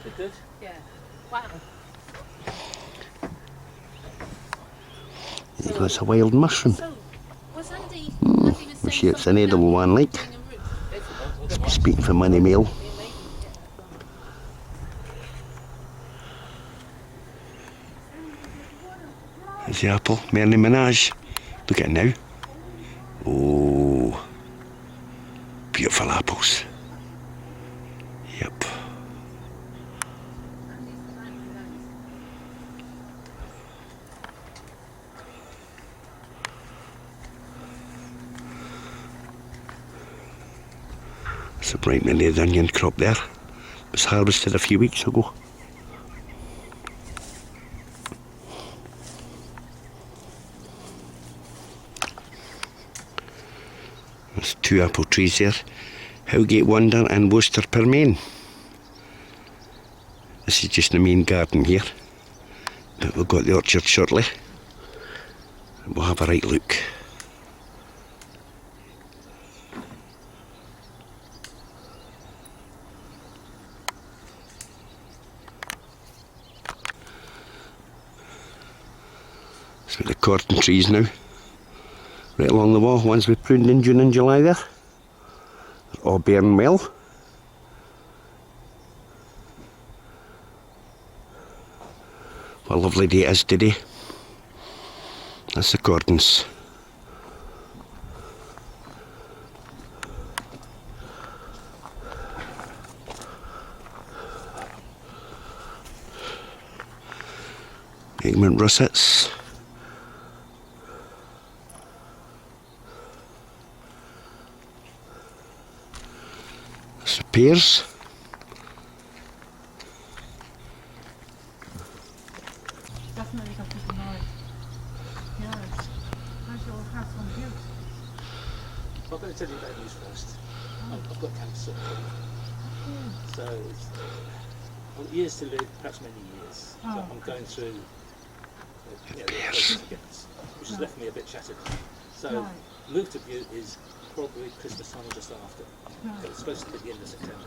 They're good? Yeah. Wow. That's a wild mushroom. So, was Andy was saying It's an edible one, like. Speaking for Monimail. There's the apple, Merlin Minaj. Look at it now. Oh, beautiful apples. Yep. That's a bright mini onion crop there. It was harvested a few weeks ago. There's 2 apple trees there. Howgate Wonder and Worcester Permain. This is just the main garden here. But we've got the orchard shortly. And we'll have a right look. So the cotton trees now. Right along the wall, ones we pruned in June and July there. They're all bearing well. What a lovely day it is today. That's the cordons. Egmont russets. That's the pears. Definitely got people nice. Yeah. How's your house on view? Well, I'm going to tell you about news first. I've got cancer. So it's years to live, perhaps many years. So I'm going through the process again, which has left me a bit shattered. So move to Butte is probably Christmas time or just after. So it's supposed to be the end of September.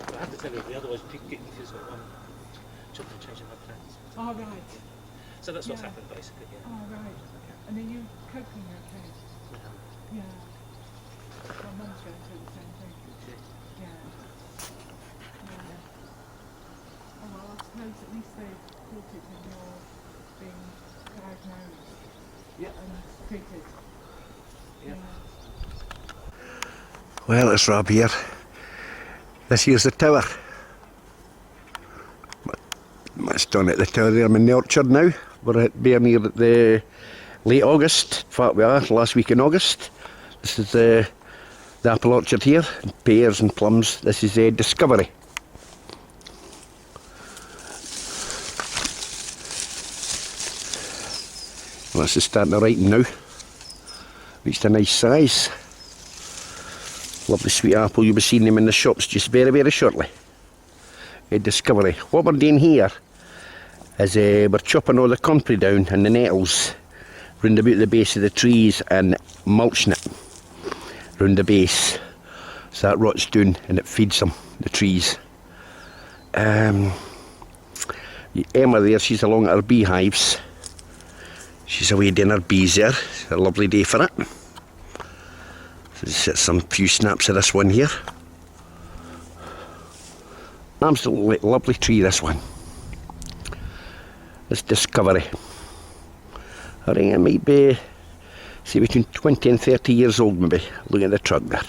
But I have to tell you, otherwise people get confused about children changing their plans. Oh, right. So that's what's happened basically. Yeah. Oh, right. And are you coping okay? Yeah. My mum's going through the same thing. Yeah. Oh, well, I suppose at least they've caught it when you're being diagnosed and treated. Yeah. Well, it's Rab here. This here's the tower. It's done at the tower there. I'm in the orchard now. We're near the late August. In fact, we are last week in August. This is the apple orchard here, and pears and plums. This is Discovery. Well, this is starting to ripen now. Reached a nice size. Lovely sweet apple. You'll be seeing them in the shops just very, very shortly. Discovery. What we're doing here is we're chopping all the comfrey down and the nettles round about the base of the trees and mulching it round the base, so that rots down and it feeds them, the trees. Emma there, she's along at her beehives. She's away doing her bees there. It's a lovely day for it. So just get some few snaps of this one here. Absolutely lovely tree, this one. This Discovery. I think it might be, say, between 20 and 30 years old maybe. Look at the trunk there.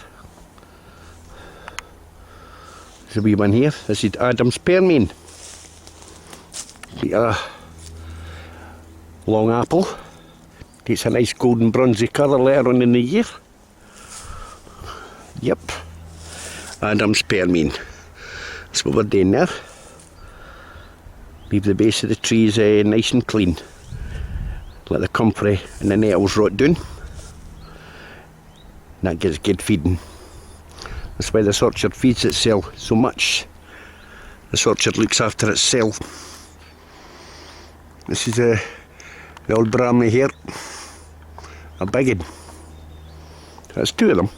There's a wee one here. This is Adam's Pearmain. A long apple. Takes a nice golden bronzy colour later on in the year. Yep. Adam's Pearmain. That's what we're doing there. Leave the base of the trees nice and clean. Let the comfrey and the nettles rot down. And that gives good feeding. That's why this orchard feeds itself so much. This orchard looks after itself. This is the old Bramley here. A big one. There's 2 of them.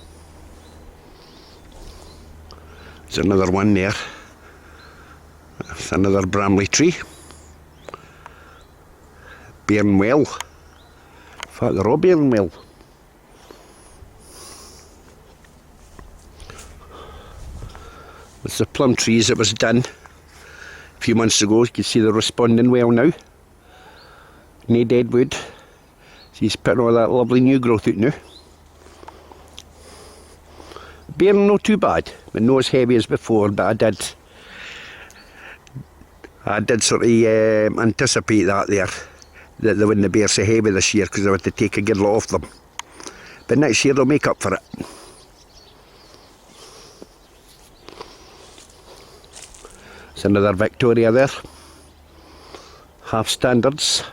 There's another one there. It's another Bramley tree. Bearing well. In fact, they're all bearing well. It's the plum trees that was done a few months ago. You can see they're responding well now. No dead wood. So he's putting all that lovely new growth out now. Bearing not too bad, but not as heavy as before, but I did sort of anticipate that there, that they wouldn't bear so heavy this year because I had to take a good lot off them. But next year they'll make up for it. There's another Victoria there, half standards.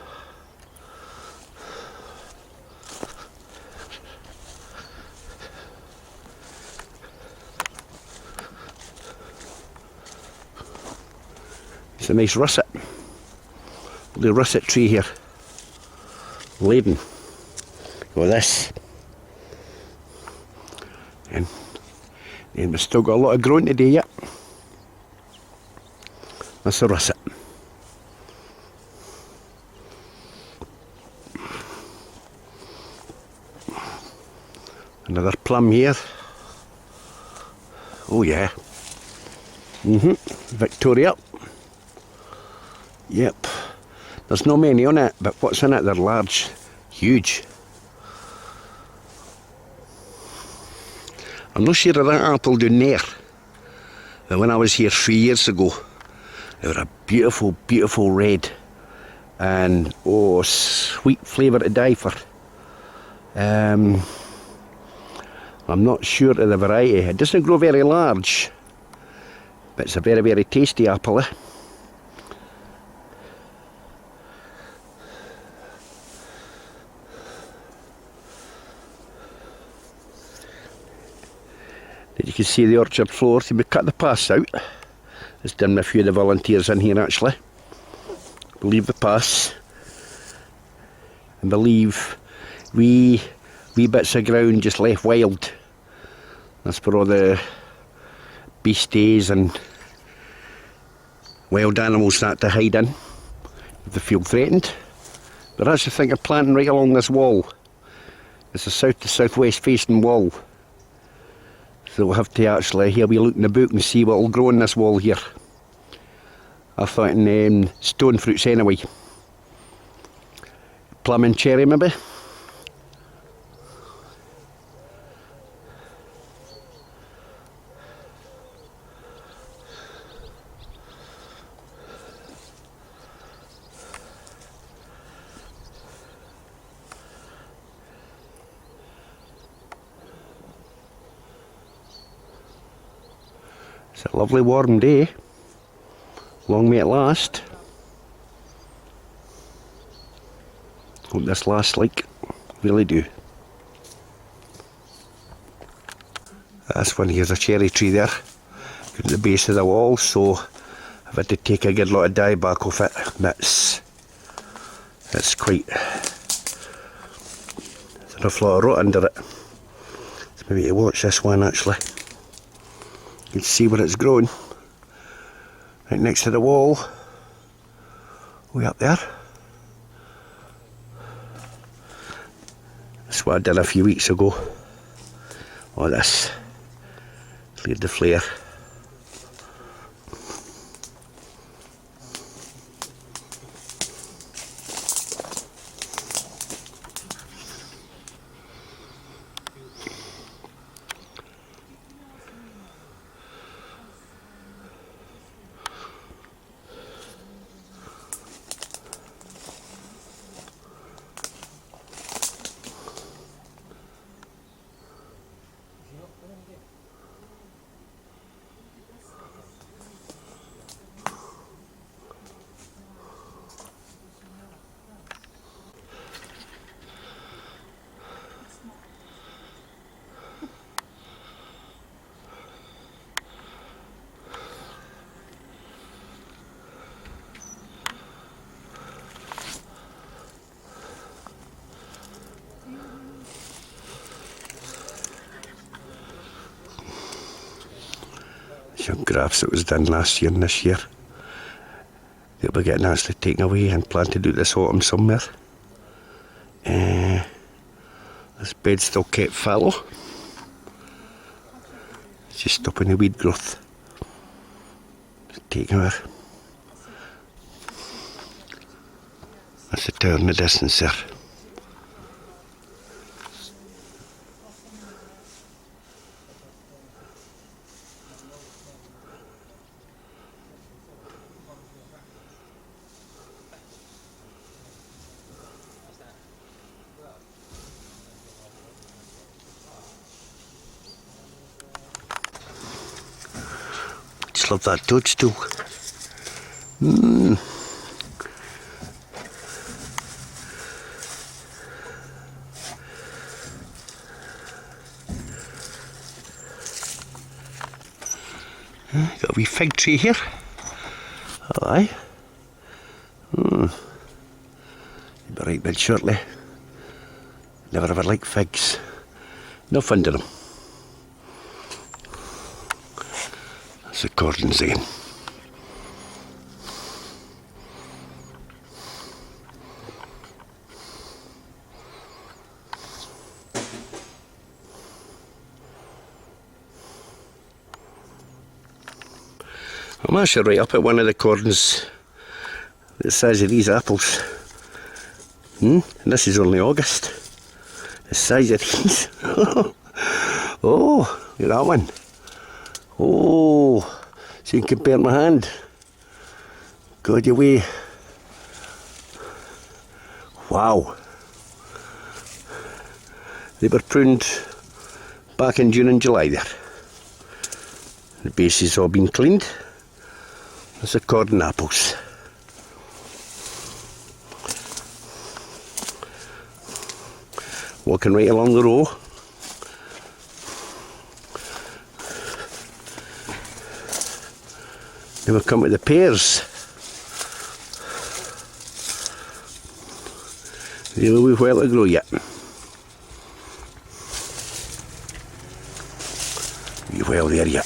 It's a nice russet. The russet tree here. Laden. With this. And then we've still got a lot of growing to do yet. That's a russet. Another plum here. Oh yeah. Victoria. Yep. There's no many on it, but what's in it? They're large. Huge. I'm not sure of that apple down there. But when I was here 3 years ago, they were a beautiful, beautiful red. And oh, sweet flavour to die for. I'm not sure of the variety. It doesn't grow very large. But it's a very, very tasty apple. You can see the orchard floor. See, we cut the paths out. It's done with a few of the volunteers in here actually. We'll leave the paths. And we'll leave wee bits of ground just left wild. That's where all the beasties and wild animals start to hide in if they feel threatened. But I actually think of planting right along this wall. It's a south to southwest facing wall. So we'll have to actually, here we look in the book and see what will grow in this wall here. I thought in stone fruits anyway. Plum and cherry maybe. It's a lovely warm day. Long may it last. Hope this lasts like, really do. This one here's a cherry tree there. At the base of the wall, so I've had to take a good lot of dieback off it. That's quite, there's an awful lot of rot under it. So maybe to watch this one actually. You can see where it's growing. Right next to the wall. Way up there. That's what I did a few weeks ago. Oh, this. Cleared the flare. Some graphs that was done last year and this year. It'll be getting actually taken away and planted out this autumn somewhere. This bed's still kept fallow. It's just stopping the weed growth. It's taking over. That's the tower in the distance there. Just love that toadstool. Got a wee fig tree here. Oh, aye. You'll be right bit shortly. Never ever liked figs. No fun to them. That's the cordons again. I'm actually right up at one of the cordons the size of these apples. And this is only August. The size of these. Oh, look at that one. Oh, so you can compare my hand. God, your way. Wow. They were pruned back in June and July there. The base has all been cleaned. There's the cordon apples. Walking right along the row. Then we'll come to the pears. They're a wee while to grow yet. Wee while there yet.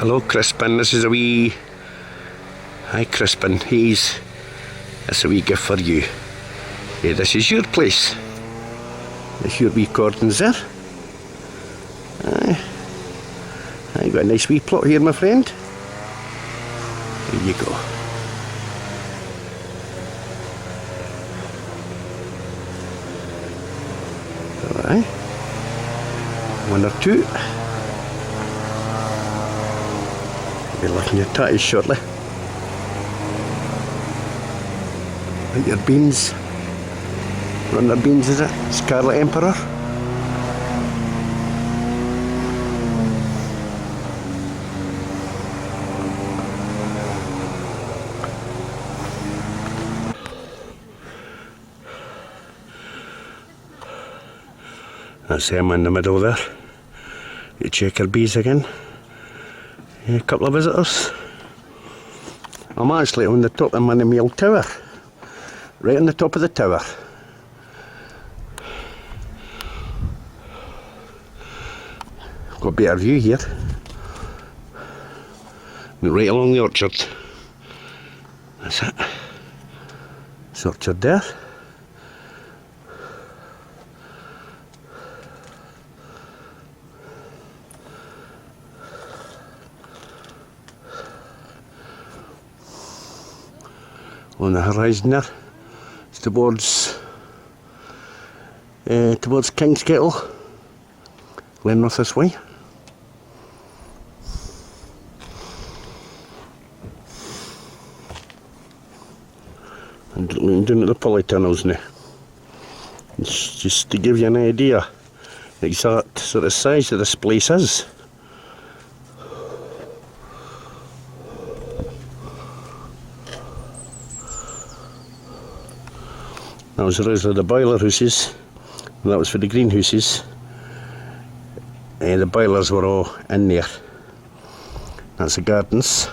Hello Crispin, this is a wee... Hi Crispin, that's a wee gift for you. Yeah, this is your place. There's your wee cordons there. You've got a nice wee plot here, my friend. There you go. Alright. One or two. Be looking your tatties shortly. Like your beans. Runner beans, is it? Scarlet Emperor. That's them in the middle there. The checker bees again. Yeah, a couple of visitors. I'm actually on the top of Monimail Tower. Right on the top of the tower. got a better view here. Right along the orchard. That's it. It's orchard there. On the horizon there, it's towards King's Kettle, Glenrothes this way. And looking down at the polytunnels now. It's just to give you an idea the exact sort of size of this place is. That was originally the boiler houses, and that was for the greenhouses. The boilers were all in there. That's the gardens.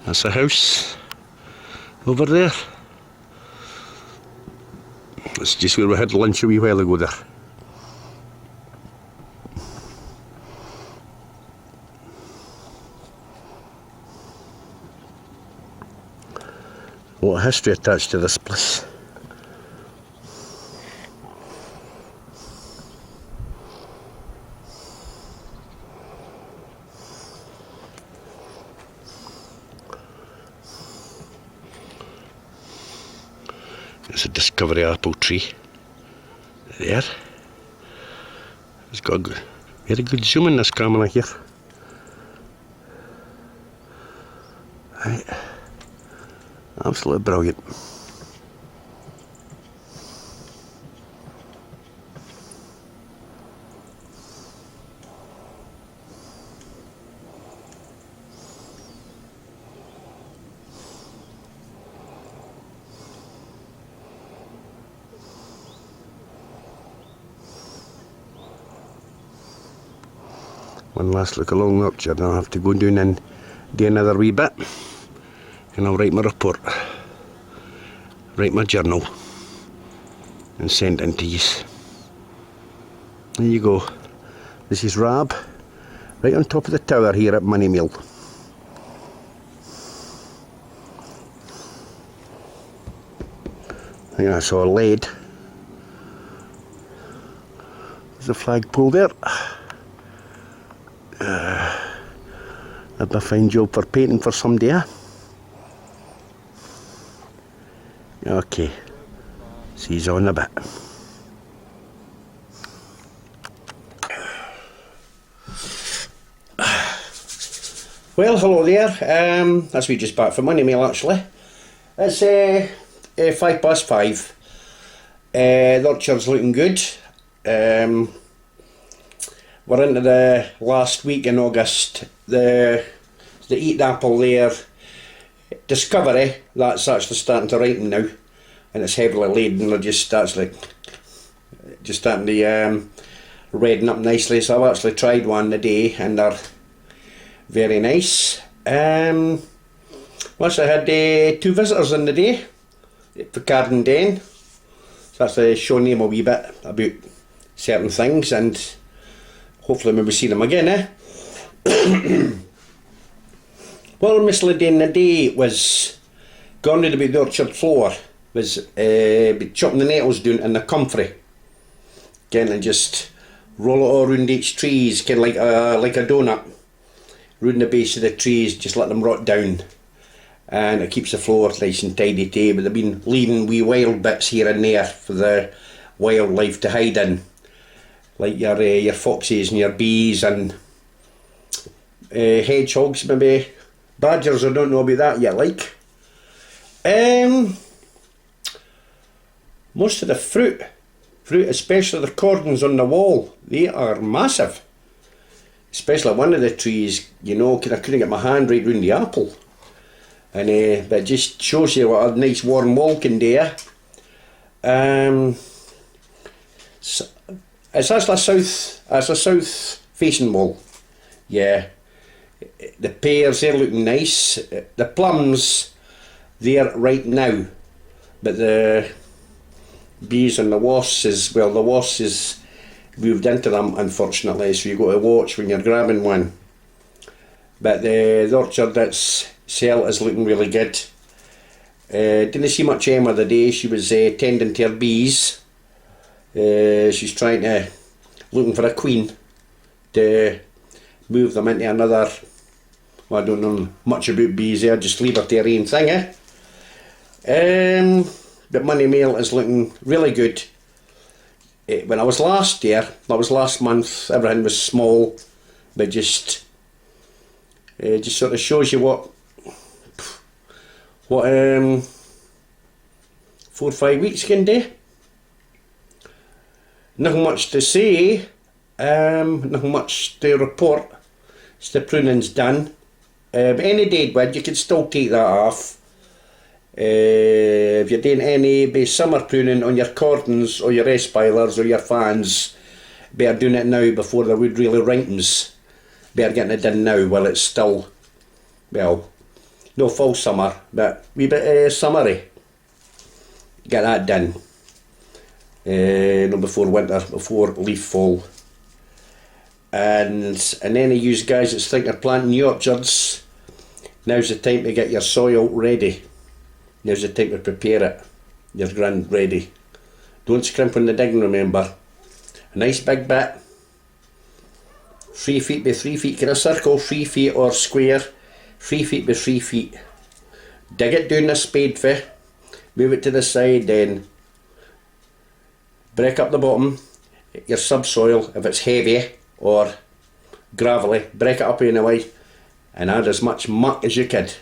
That's the house over there. That's just where we had lunch a wee while ago there. A lot of history attached to this place. There's a discovery apple tree there. It's got a very good zoom in this camera here. Right. Absolutely brilliant. One last look along the orchard, and I'll have to go down and do another wee bit, and I'll write my report, write my journal, and send it in to you. There you go. This is Rab, right on top of the tower here at Monimail. I think I saw a lead. There's a flagpole there. That'd be a fine job for painting for someday, eh? Okay, see you on a bit. Well, hello there. That's me just back from Monimail actually. It's 5:05. The orchard's looking good. We're into the last week in August. The eat apple there, Discovery, that's actually starting to ripen now, and it's heavily laden. They're just starting to redden up nicely. So I've actually tried one today, and they're very nice. Once I had 2 visitors in the day for Carden Den, so that's showing them a wee bit about certain things, and hopefully maybe see them again, eh? Well, Miss Lady in the day was going to about the orchard floor, was chopping the nettles down in the comfrey, again, and just roll it all around each trees, kind of like a donut, round the base of the trees, just let them rot down, and it keeps the floor nice and tidy too. But they've been leaving wee wild bits here and there for the wildlife to hide in, like your foxes and your bees and hedgehogs, maybe badgers. I don't know about that yet. Like most of the fruit, especially the cordons on the wall, they are massive. Especially one of the trees, you know, I couldn't get my hand right round the apple, and but it just shows you what a nice warm wall can do. So it's actually a south facing wall. Yeah, the pears, they're looking nice. The plums, they're right now, but the bees and the wasps is, well, the wasps is moved into them, unfortunately, so you got to watch when you're grabbing one. But the orchard itself is looking really good. Didn't see much Emma the day. She was tending to her bees. She's looking for a queen to move them into another. Well, I don't know much about bees there, just leave her to her own thing, But Monimail is looking really good. When I was last there, that was last month, everything was small, but just sort of shows you what 4 or 5 weeks can do. Nothing much to say, nothing much to report. It's the pruning's done. But any dead wood, you can still take that off. If you're doing any summer pruning on your cordons or your espilers or your fans, better doing it now before the wood really ripens. Better getting it done now while it's still, well, no full summer, but wee bit summery. Get that done. No, before winter, before leaf fall. And any of you guys that's thinking of planting new orchards, now's the time to get your soil ready. Now's the time to prepare it. Your ground ready. Don't scrimp on the digging, remember. A nice big bit. 3 feet by 3 feet, kind of circle, 3 feet or square. 3 feet by 3 feet. Dig it down the spade for. Move it to the side, then break up the bottom. Your subsoil, if it's heavy or gravelly, break it up in a way and add as much muck as you could.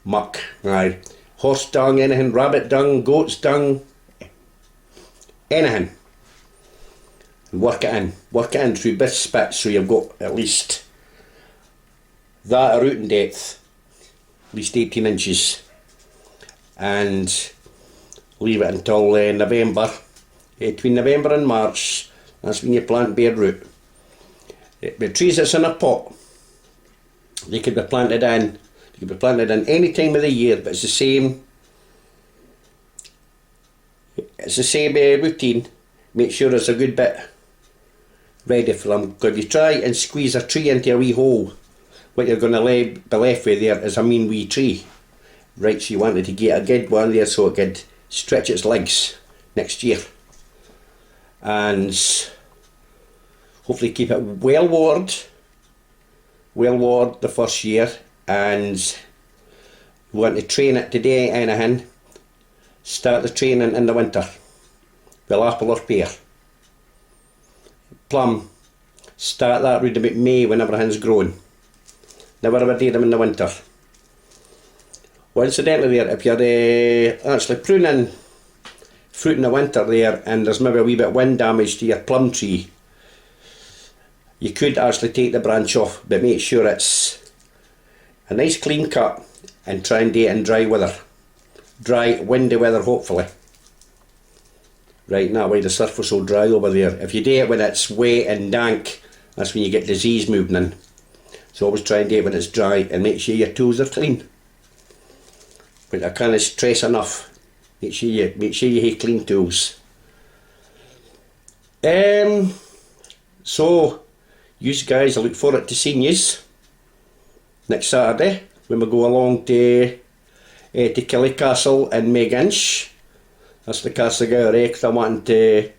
Muck, aye. Horse dung, anything, rabbit dung, goat's dung, anything. And work it in through both spits so you've got at least that rooting depth, at least 18 inches. And leave it until November. Between November and March, that's when you plant bare root. The trees that's in a pot, they could be planted in. They could be planted in any time of the year, but it's the same. It's the same routine. Make sure there's a good bit ready for them. Because if you try and squeeze a tree into a wee hole, what you're going to be left with there is a mean wee tree. Right, so you wanted to get a good one there so it could stretch its legs next year. And hopefully keep it well watered the first year, and you want to train it today anything, start the training in the winter. Well, apple or pear. Plum, start that round about May when everything's growing. Never ever do them in the winter. Well, incidentally there, if you're actually pruning fruit in the winter there and there's maybe a wee bit of wind damage to your plum tree, you could actually take the branch off, but make sure it's a nice clean cut and try and do it in dry weather. Dry, windy weather hopefully. Right, and that way the surface will dry over there. If you do it when it's wet and dank, that's when you get disease moving in. So always try and do it when it's dry and make sure your tools are clean. But I can't stress enough. Make sure you have clean tools. So, you guys, I look forward to seeing yous next Saturday when we go along to Killy Castle in Meginch. That's the castle Gowrie, because I want to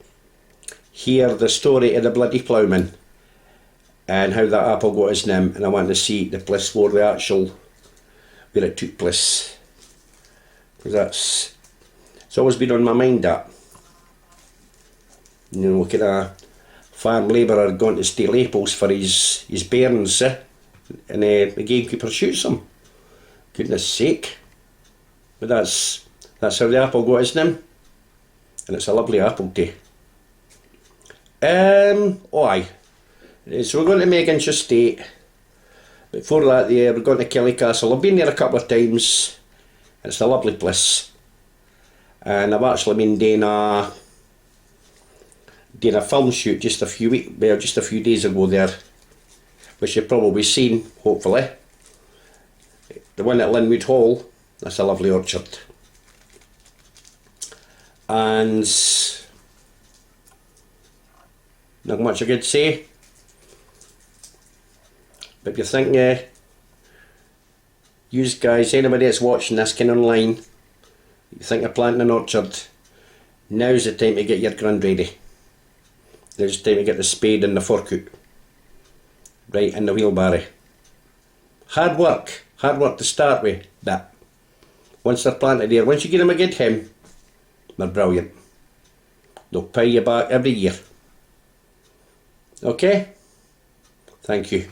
hear the story of the bloody ploughman and how that apple got his name, and I want to see the place where it took place. Because it's always been on my mind, that. You know, kind of farm labourer going to steal apples for his bairns, and the gamekeeper shoots him. Goodness sake. But that's how the apple got his name. And it's a lovely apple too. Oh aye. So we're going to Meginch Estate. Before that we're going to Kelly Castle. I've been there a couple of times. It's a lovely place. And I've actually been doing a film shoot just a few days ago there, which you've probably seen, hopefully. The one at Linwood Hall, that's a lovely orchard. And Not much I could say. But if you think, you guys, anybody that's watching this can online, you think of planting an orchard, now's the time to get your ground ready. Now's the time to get the spade and the fork out. Right, in the wheelbarrow. Hard work to start with, but once they're planted here, once you get them a good hem, they're brilliant. They'll pay you back every year. Okay? Thank you.